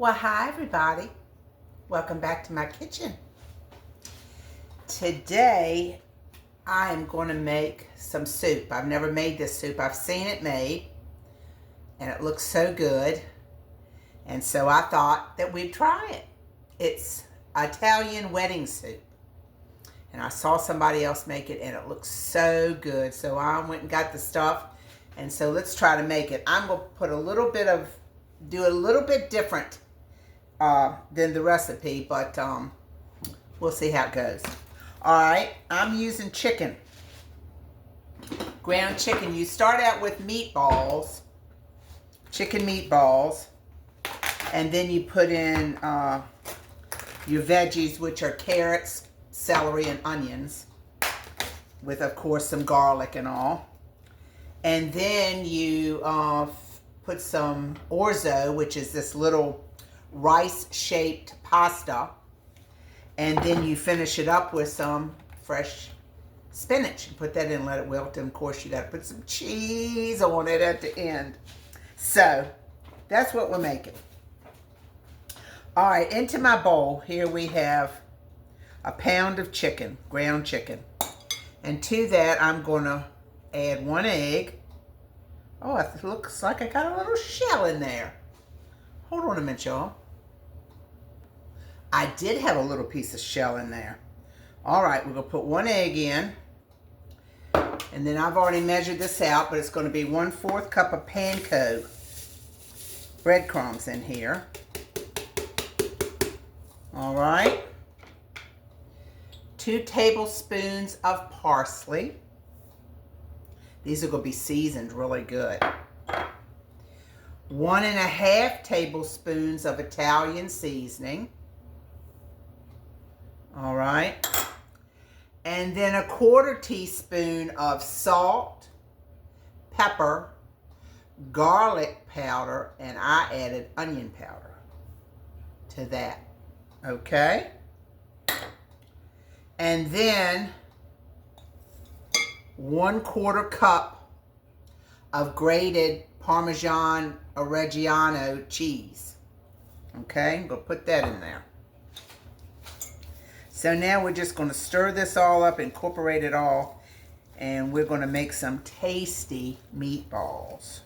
Well, hi everybody. Welcome back to my kitchen. Today, I am going to make some soup. I've never made this soup. I've seen it made, and it looks so good. And so I thought that we'd try it. It's Italian wedding soup. And I saw somebody else make it, and it looks so good. So I went and got the stuff. And so let's try to make it. I'm going to put do a little bit different than the recipe, but we'll see how it goes. All right, I'm using chicken, ground chicken. You start out with meatballs, chicken meatballs, and then you put in your veggies, which are carrots, celery, and onions, with, of course, some garlic and all. And then you put some orzo, which is this little rice-shaped pasta, and then you finish it up with some fresh spinach and put that in and let it wilt. And of course, you got to put some cheese on it at the end. So that's what we're making. All right, into my bowl here we have a pound of chicken, ground chicken, and to that I'm going to add 1 egg. Oh, it looks like I got a little shell in there. Hold on a minute, y'all. I did have a little piece of shell in there. All right, we're going to put 1 egg in. And then I've already measured this out, but it's going to be 1/4 cup of Panko breadcrumbs in here. All right. 2 tablespoons of parsley. These are going to be seasoned really good. 1½ tablespoons of Italian seasoning. All right. And then 1/4 teaspoon of salt, pepper, garlic powder, and I added onion powder to that. Okay. And then 1/4 cup of grated Parmesan Reggiano cheese. Okay, I'm going to put that in there. So now we're just going to stir this all up, incorporate it all, and we're going to make some tasty meatballs.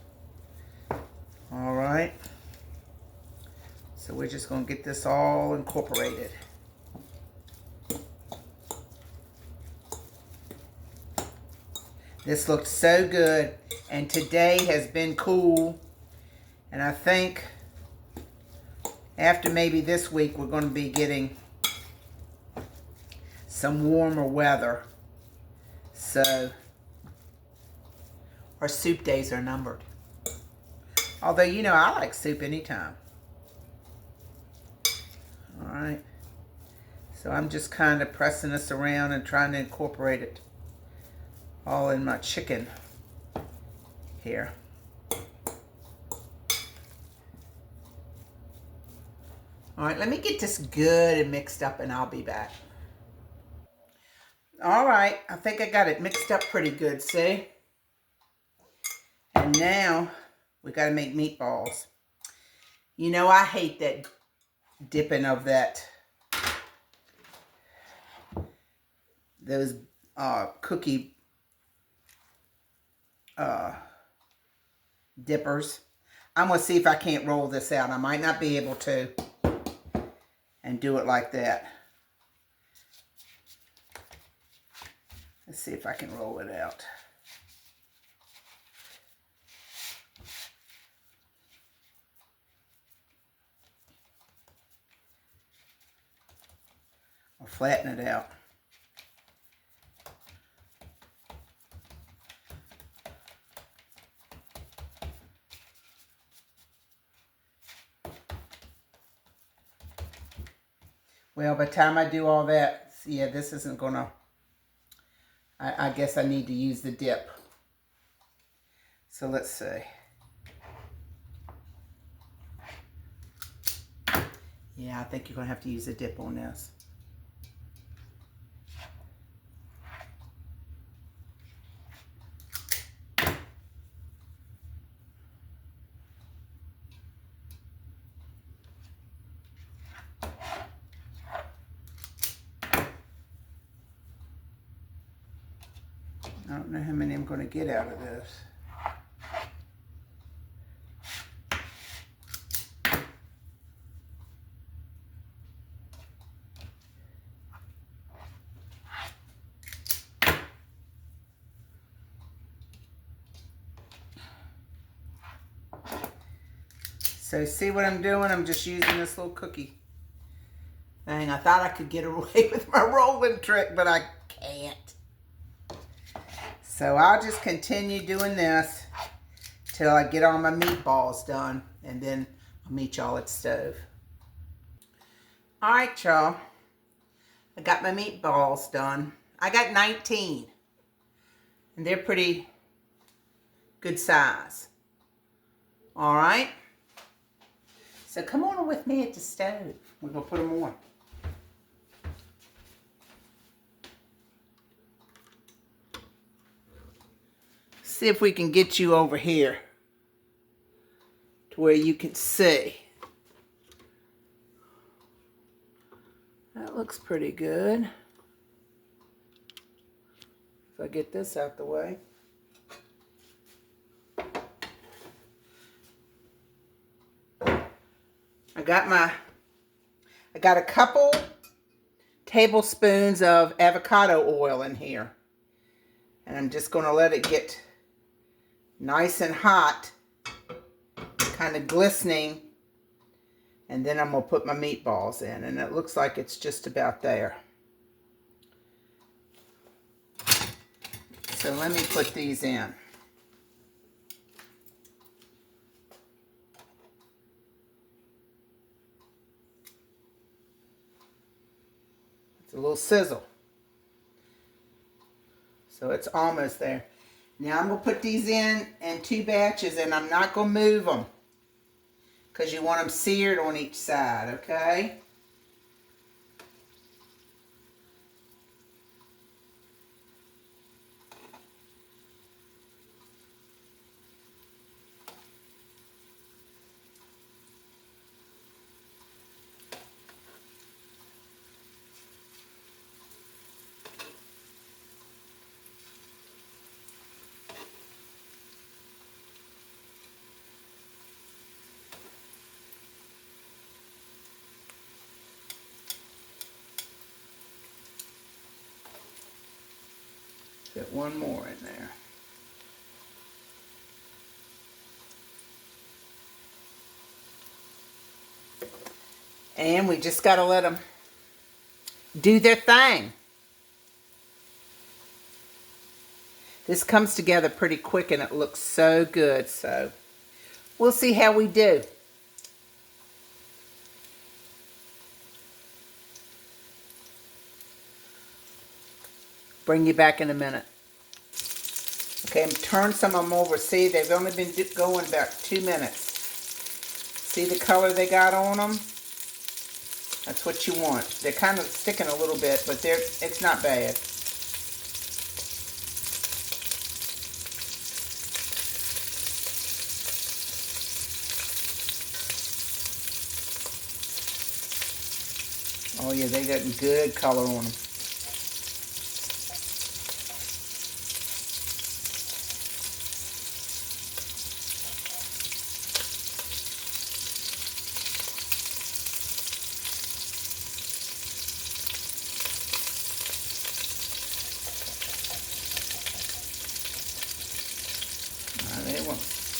All right. So we're just going to get this all incorporated. This looks so good, and today has been cool, and I think after maybe this week we're going to be getting some warmer weather. So our soup days are numbered. Although, you know, I like soup anytime. All right. So I'm just kind of pressing this around and trying to incorporate it all in my chicken here. All right, let me get this good and mixed up and I'll be back. All right, I think I got it mixed up pretty good, see? And now we got to make meatballs. You know, I hate that dipping of those cookie dippers. I'm going to see if I can't roll this out. I might not be able to and do it like that. Let's see if I can roll it out. Or flatten it out. Well, by the time I do all that, yeah, this isn't gonna, I guess I need to use the dip. So let's see. Yeah, I think you're gonna have to use a dip on this. don't know how many I'm going to get out of this. So see what I'm doing? I'm just using this little cookie thing. I thought I could get away with my rolling trick, but I can't. So I'll just continue doing this till I get all my meatballs done, and then I'll meet y'all at the stove. All right, y'all. I got my meatballs done. I got 19, and they're pretty good size. All right. So come on with me at the stove. We're going to put them on. See if we can get you over here to where you can see. That looks pretty good. If I get this out the way. I got a couple tablespoons of avocado oil in here. And I'm just going to let it get nice and hot, kind of glistening. And then I'm going to put my meatballs in. And it looks like it's just about there. So let me put these in. A little sizzle. So it's almost there. Now I'm going to put these in 2 batches, and I'm not going to move them because you want them seared on each side, okay? Get one more in there. And we just got to let them do their thing. This comes together pretty quick and it looks so good. So we'll see how we do. Bring you back in a minute. Okay, turn some of them over. See, they've only been going about 2 minutes. See the color they got on them? That's what you want. They're kind of sticking a little bit, but it's not bad. Oh yeah, they got good color on them.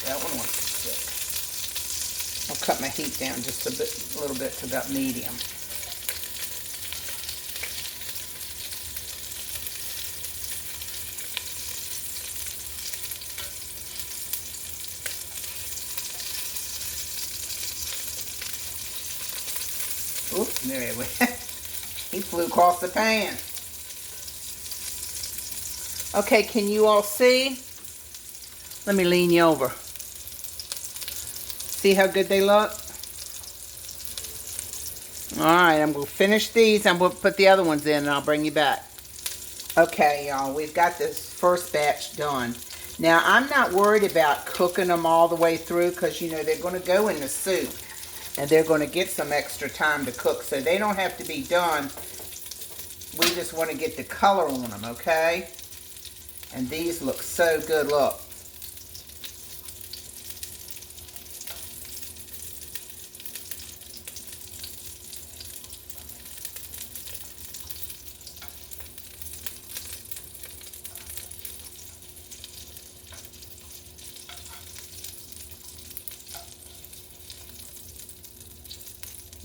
That one wants to stick. I'll cut my heat down just a little bit to about medium. Oops, there he went. He flew across the pan. Okay, can you all see? Let me lean you over. See how good they look? Alright, I'm going to finish these. I'm going to put the other ones in and I'll bring you back. Okay, y'all, we've got this first batch done. Now, I'm not worried about cooking them all the way through because, you know, they're going to go in the soup. And they're going to get some extra time to cook. So they don't have to be done. We just want to get the color on them, okay? And these look so good, look.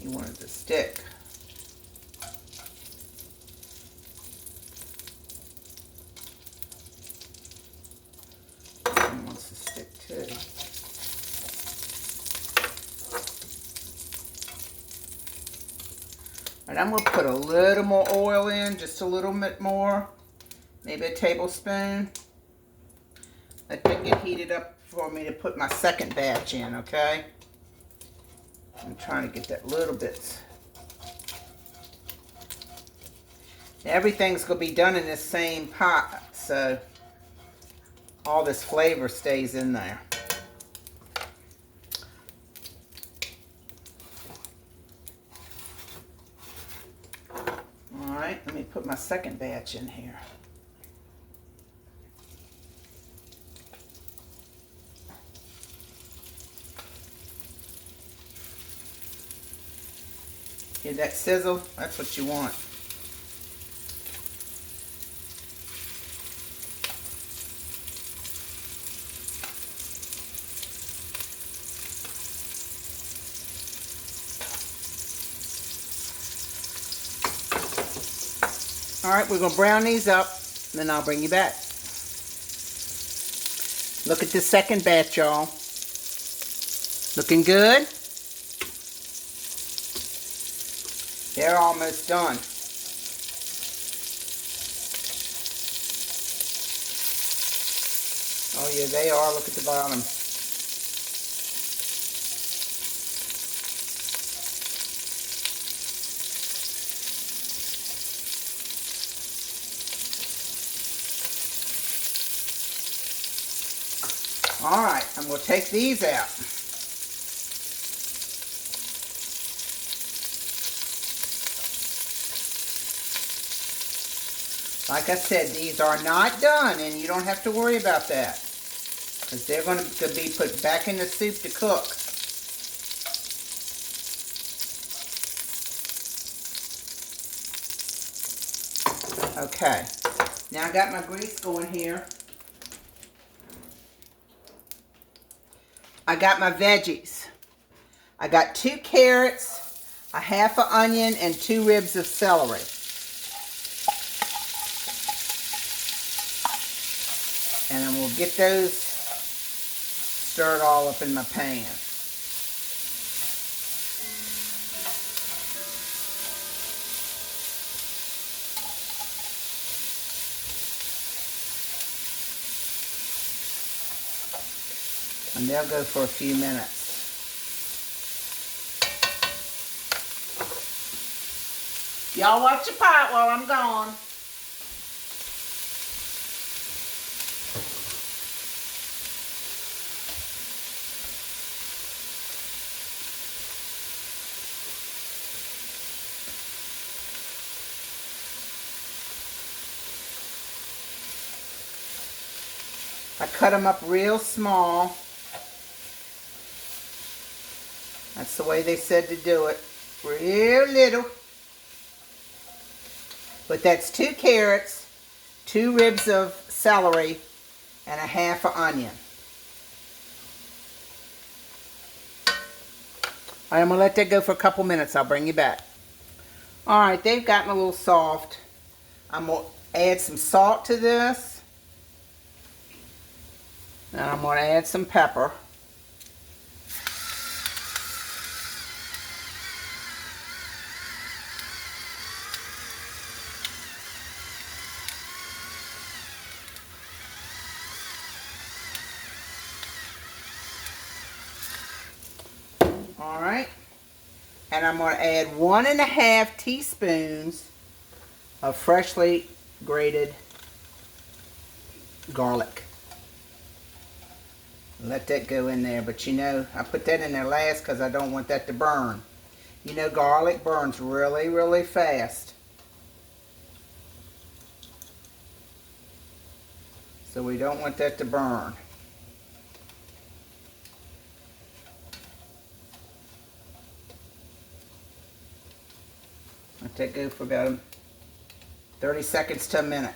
You want it to stick. It wants to stick too. And I'm going to put a little more oil in, just a little bit more, maybe a tablespoon. Let that get heated up for me to put my second batch in, okay? I'm trying to get that little bit. Everything's going to be done in this same pot, so all this flavor stays in there. All right, let me put my second batch in here. Hear that sizzle? That's what you want. All right, we're going to brown these up, and then I'll bring you back. Look at the second batch, y'all. Looking good? They're almost done. Oh yeah, they are. Look at the bottom. All right, I'm going to take these out. Like I said, these are not done, and you don't have to worry about that, because they're going to be put back in the soup to cook. Okay, now I got my grease going here. I got my veggies. I got 2 carrots, a half an onion, and 2 ribs of celery. And then we'll get those stirred all up in my pan. And they'll go for a few minutes. Y'all watch your pot while I'm gone. I cut them up real small. That's the way they said to do it. Real little. But that's 2 carrots, 2 ribs of celery, and a half an onion. All right, I'm going to let that go for a couple minutes. I'll bring you back. All right, they've gotten a little soft. I'm going to add some salt to this. And I'm going to add some pepper. All right. And I'm going to add 1½ teaspoons of freshly grated garlic. Let that go in there, but you know, I put that in there last because I don't want that to burn. You know, garlic burns really, really fast. So we don't want that to burn. Let that go for about 30 seconds to a minute.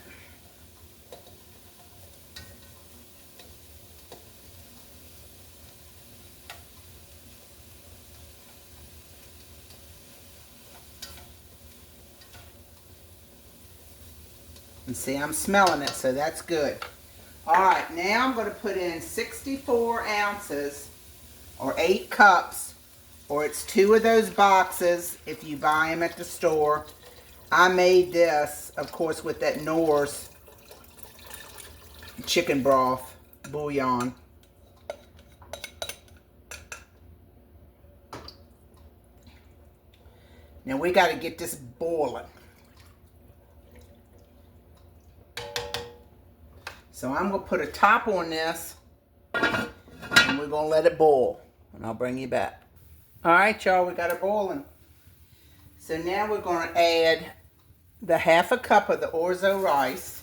And see, I'm smelling it, so that's good. All right, now I'm going to put in 64 ounces or 8 cups, or it's 2 of those boxes if you buy them at the store. I made this, of course, with that Knorr's chicken broth bouillon. Now we got to get this boiling. So I'm going to put a top on this, and we're going to let it boil, and I'll bring you back. All right, y'all, we got it boiling. So now we're going to add the ½ cup of the orzo rice,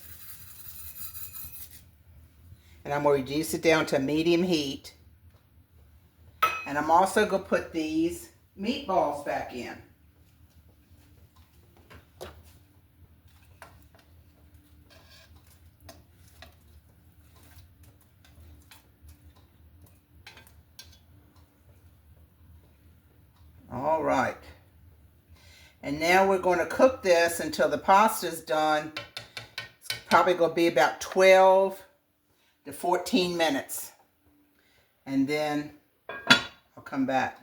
and I'm going to reduce it down to medium heat. And I'm also going to put these meatballs back in. All right. And now we're going to cook this until the pasta's done. It's probably going to be about 12 to 14 minutes. And then I'll come back.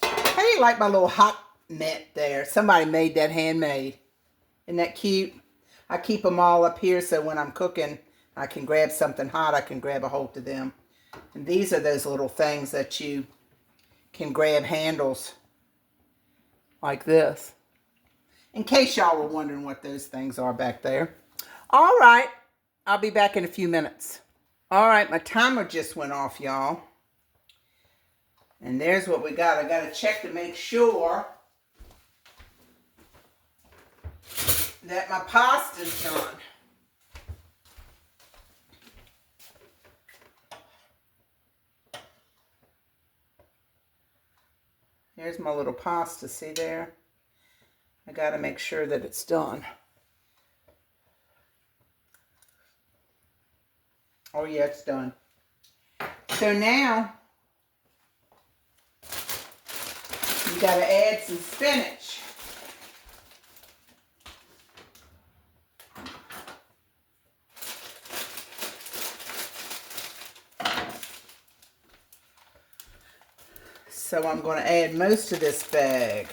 How do you like my little hot mitt there? Somebody made that handmade. Isn't that cute? I keep them all up here so when I'm cooking, I can grab something hot. I can grab a hold of them. And these are those little things that you can grab handles like this. In case y'all were wondering what those things are back there. All right, I'll be back in a few minutes. All right, my timer just went off, y'all. And there's what we got. I got to check to make sure that my pasta's done. Here's my little pasta, see there? I got to make sure that it's done. Oh yeah, it's done. So now, you got to add some spinach. So I'm going to add most of this bag.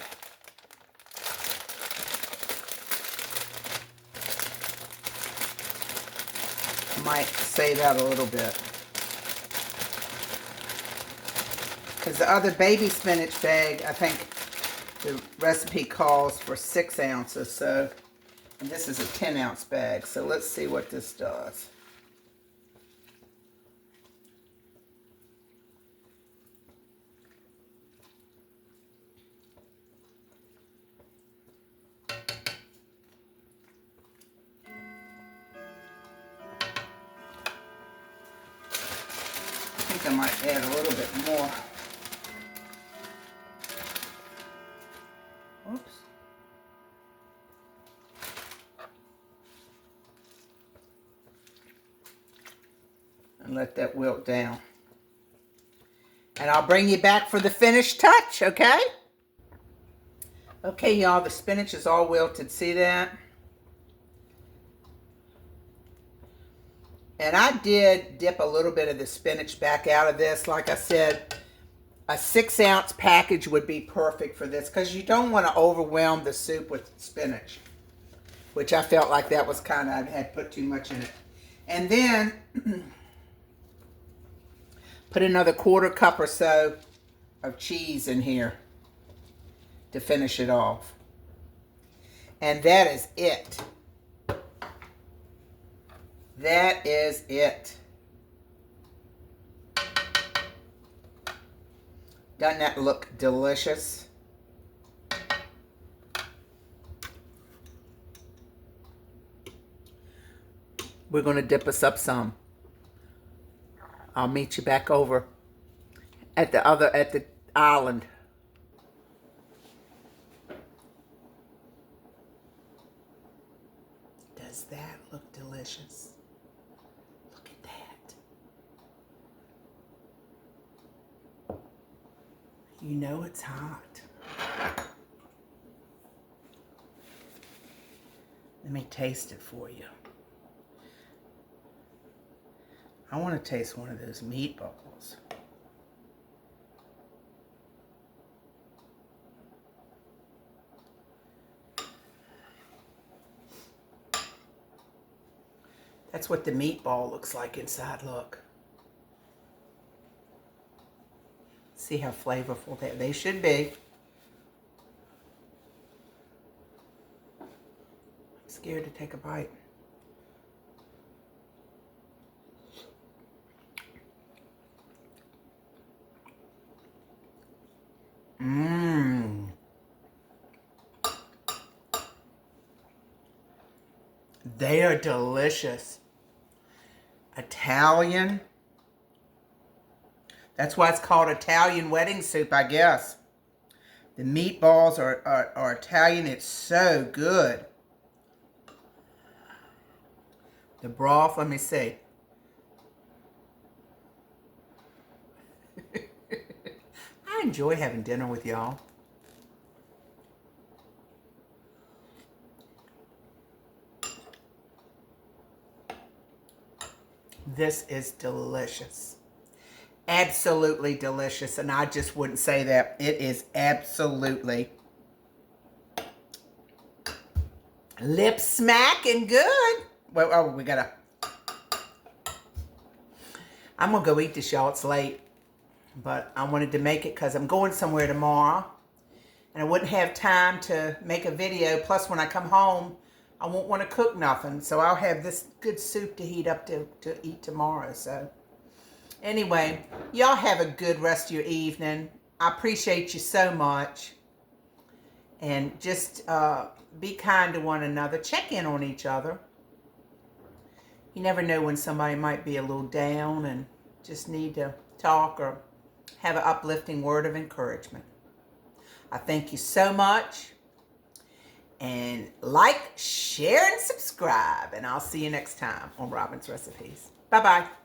Might save out a little bit. Because the other baby spinach bag, I think the recipe calls for 6 ounces. So, and this is a 10-ounce bag. So let's see what this does. I might add a little bit more. Oops. And let that wilt down. And I'll bring you back for the finished touch, okay? Okay, y'all, the spinach is all wilted. See that? And I did dip a little bit of the spinach back out of this. Like I said, a 6-ounce package would be perfect for this because you don't want to overwhelm the soup with spinach, which I felt like that was kind of, I had put too much in it. And then put another 1/4 cup or so of cheese in here to finish it off. And that is it. That is it. Doesn't that look delicious? We're going to dip us up some. I'll meet you back over at the island. Does that look delicious? Look at that. You know it's hot. Let me taste it for you. I want to taste one of those meatballs. That's what the meatball looks like inside, look. See how flavorful they should be. I'm scared to take a bite. Mmm. They are delicious. Italian. That's why it's called Italian wedding soup, I guess. The meatballs are Italian. It's so good. The broth, let me see. I enjoy having dinner with y'all. This is delicious. Absolutely delicious. And I just wouldn't say that. It is absolutely lip smacking good. Well, oh, we gotta. I'm gonna go eat this, y'all. It's late. But I wanted to make it because I'm going somewhere tomorrow. And I wouldn't have time to make a video. Plus, when I come home, I won't want to cook nothing. So I'll have this good soup to heat up to eat tomorrow. So anyway, y'all have a good rest of your evening. I appreciate you so much. And just be kind to one another. Check in on each other. You never know when somebody might be a little down and just need to talk or have an uplifting word of encouragement. I thank you so much. And like, share, and subscribe. And I'll see you next time on Robin's Recipes. Bye-bye.